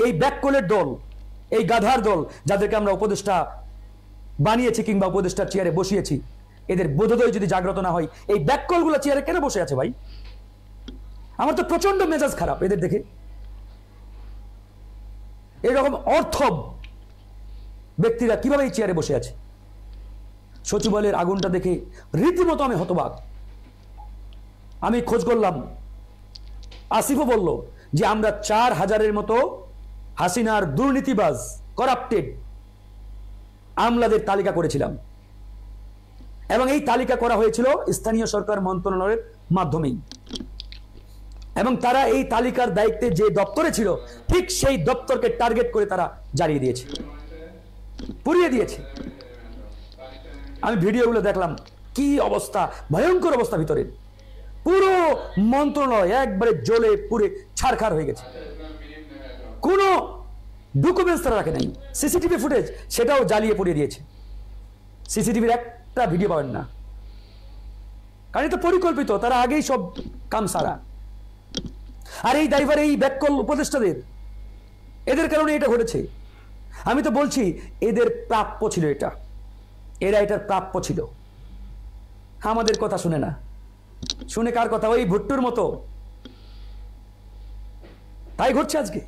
এই ব্যাককলের দল, এই গাধার দল, যাদেরকে আমরা উপদেষ্টা বানিয়েছি কিংবা উপদেষ্টার চেয়ারে বসিয়েছি, এদের বোধোদয় যদি জাগ্রত না হয়, এই ব্যাককলগুলো চেয়ারে কেন বসে আছে ভাই? আমার তো প্রচন্ড মেজাজ খারাপ এদের দেখে। এরকম অর্থ ব্যক্তিরা কিভাবে এই চেয়ারে বসে আছে? সচিবালয়ের আগুনটা দেখে রীতিমতো আমি হতবাক। আমি খোঁজ করলাম, আসিফও বলল যে আমরা 4000-এর মতো হাসিনার দুর্নীতিবাজ, করাপ্টেড আমলাদের তালিকা করেছিলাম, এবং এই তালিকা করা হয়েছিল স্থানীয় সরকার মন্ত্রণালয়ের মাধ্যমেই, এবং তারা এই তালিকার দায়িত্বে যে দপ্তরে ছিল ঠিক সেই দপ্তরকে টার্গেট করে তারা জ্বালিয়ে দিয়েছে, পুড়িয়ে দিয়েছে। আমি ভিডিওগুলো দেখলাম, কি অবস্থা, ভয়ঙ্কর অবস্থা ভিতরে। পুরো মন্ত্রণালয় একবারে জ্বলে পুড়ে ছারখার হয়ে গেছে। কোনো ডকুমেন্টস তারা রাখে নাই। সিসিটিভি ফুটেজ সেটাও জ্বালিয়ে পুড়িয়ে দিয়েছে। সিসিটিভির একটা ভিডিও পাবেন না, কারণ এটা পরিকল্পিত, তারা আগেই সব কাম সারা। আর এই ড্রাইভার, এই ব্যাককল উপদেষ্টাদের, এদের কারণে এটা ঘটেছে। আমি তো বলছি এদের প্রাপ্য ছিল এটা, এরা এটার প্রাপ্য ছিল। আমাদের কথা শুনে না, শুনে কার কথা? ওই ভুট্টুর মতো। তাই ঘটছে আজকে।